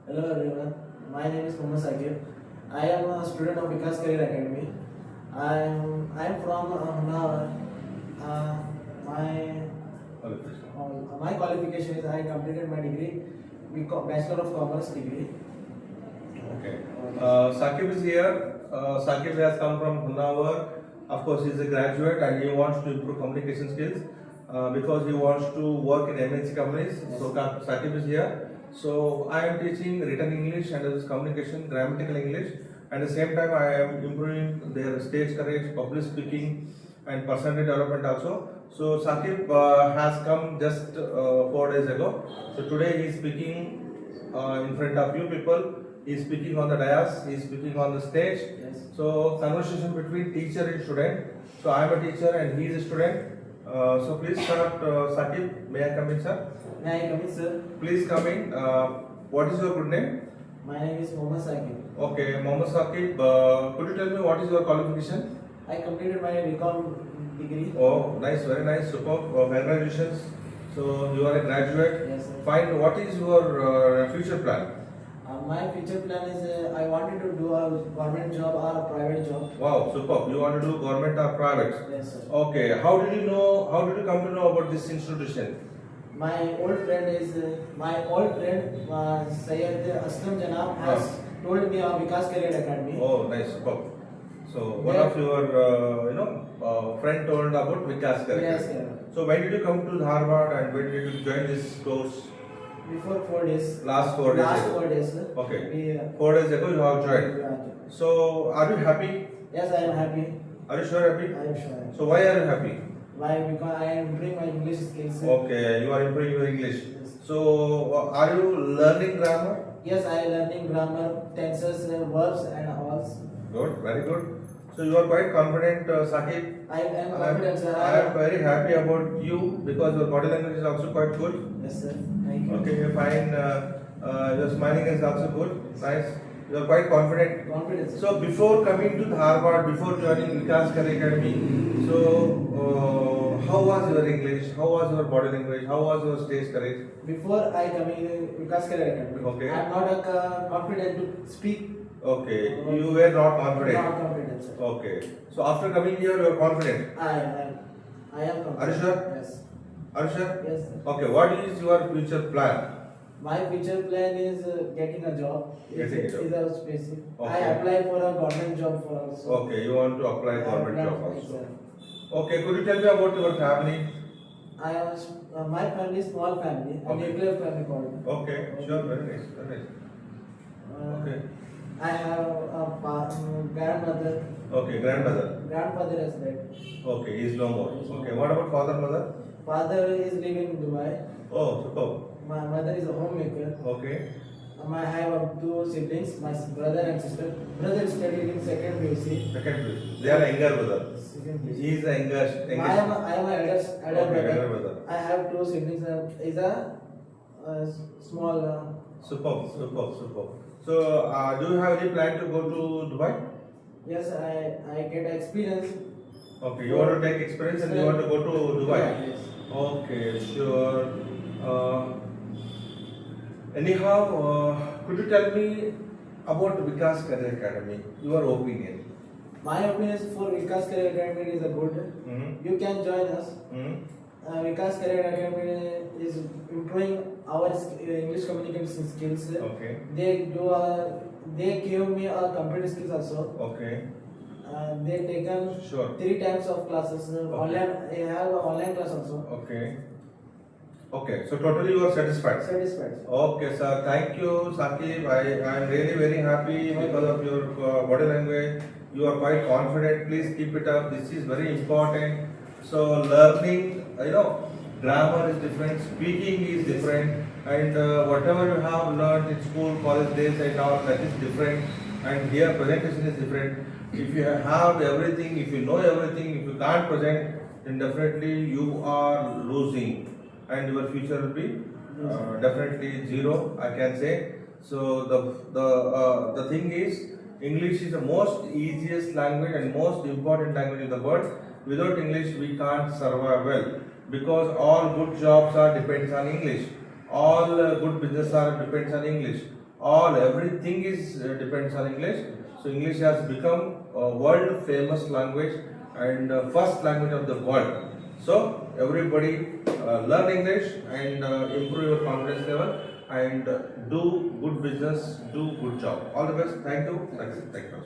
Hello everyone, my name is Mohammed Sakib. I am a student of Vikas Career Academy. I am from Nagaur. My my qualification is I completed my degree, Bachelor of Commerce degree. Okay. Sakib is here. Sakib has come from Hunnawar. Of course, he is a graduate and he wants to improve communication skills because he wants to work in MNC companies. Yes. So Sakib is here. So I am teaching written English and as communication, grammatical English. At the same time, I am improving their stage courage, public speaking, and personality development also. So Sakib has come just 4 days ago. So today he is speaking in front of you people. He is speaking on the dais. He is speaking on the stage. Yes. So conversation between teacher and student. So I am a teacher and he is a student. So please start, Sakib. May I come in, sir? May I come in, sir? Please come in. What is your good name? My name is Mohammed Sakib. Okay, Mohammed Sakib. Could you tell me what is your qualification? I completed my BCom degree. Oh, nice, very nice, superb. Congratulations. So you are a graduate. Yes, sir. Fine. What is your future plan? My future plan is I wanted to do a government job or a private job. Wow, superb. You want to do government or private? Yes, sir. Okay. How did you know? How did you come to know about this institution? My old friend Syed Aslam Janab has told me of Vikas Career Academy. Oh, nice, superb. So one Yeah. of your friend told about Vikas Career. Yes, sir. So when did you come to Dharwad and when did you join this course? Before 4 days. Last 4 days. Last ago. 4 days, sir. Okay. We, 4 days ago you have joined. So are you happy? yes, I am happy. Are you sure happy? I am sure. So why are you happy? Why? Because I am improving my English skills. Sir. Okay, you are improving your English. Yes. So are you learning grammar? Yes, I am learning grammar, tenses, verbs, and all. Good, very good. So you are quite confident, Sakib. I am confident, sir. I am very happy about you because your body language is also quite good. Yes, sir. Thank you. Okay, fine. Your smiling is also good. Nice. You are quite confident. Confidence. Sir. So before coming to Dharwad, before joining Vikas Career Academy, so how was your English? How was your body language? How was your stage courage? Before I come in Vikas Career Academy, Okay. I am not confident to speak. Okay, you were not confident. Not confident, sir. Okay, so after coming here, you are confident. I am confident. Are you sure? Yes. Are you sure? Yes, sir. Okay, what is your future plan? My future plan is getting a job. Getting a job. Is a specific. I Okay. apply for a government job for also. Okay, you want to apply I government apply job for also. exam. Okay, could you tell me about your family? I am my family is small family, a Okay. nuclear family called. Okay, sure, very nice, very nice. Okay. I have a grandmother. Okay, grandmother. Grandfather is dead. Okay, he is no more. Okay, what about father, mother? Father is living in Dubai. Oh, superb. My mother is a homemaker. Okay. I have two siblings, my brother and sister. Brother is studying in second BSc. Second place. They are younger brother. Second BSc. He is the younger. I am a elder Okay, brother. elder brother. I have two siblings. Is a small. Superb, superb, superb. So, do you have any plan to go to Dubai? Yes, I get experience. Okay, you want to take experience and you want to go to Dubai? Yes. Okay, sure. Anyhow, could you tell me about Vikas Career Academy? Your opinion. My opinion is for Vikas Career Academy is a good. Mm-hmm. You can join us. Mm-hmm. Vikas Career Academy is improving our English communication skills. Okay. They give me a computer skills also. Okay. They taken Sure. 3 times of classes. Online, I have an online class also. Okay. Okay. So totally you are satisfied. Satisfied. Okay, sir. Thank you, Sakib. I am really very happy because of your body language. You are quite confident. Please keep it up. This is very important. So learning, grammar is different, speaking is different, and whatever you have learned in school, college days and all, that is different. And here presentation is different. If you have everything, if you know everything, if you can't present, then definitely you are losing, and your future will be definitely zero, I can say. So the thing is, English is the most easiest language and most important language in the world. Without English, we can't survive well, because all good jobs are depends on English. All good business are depends on English. all everything is depends on English. So English has become a world famous language and first language of the world. So everybody learn English and improve your confidence level and do good business, do good job. All the best. Thank you. Thank you.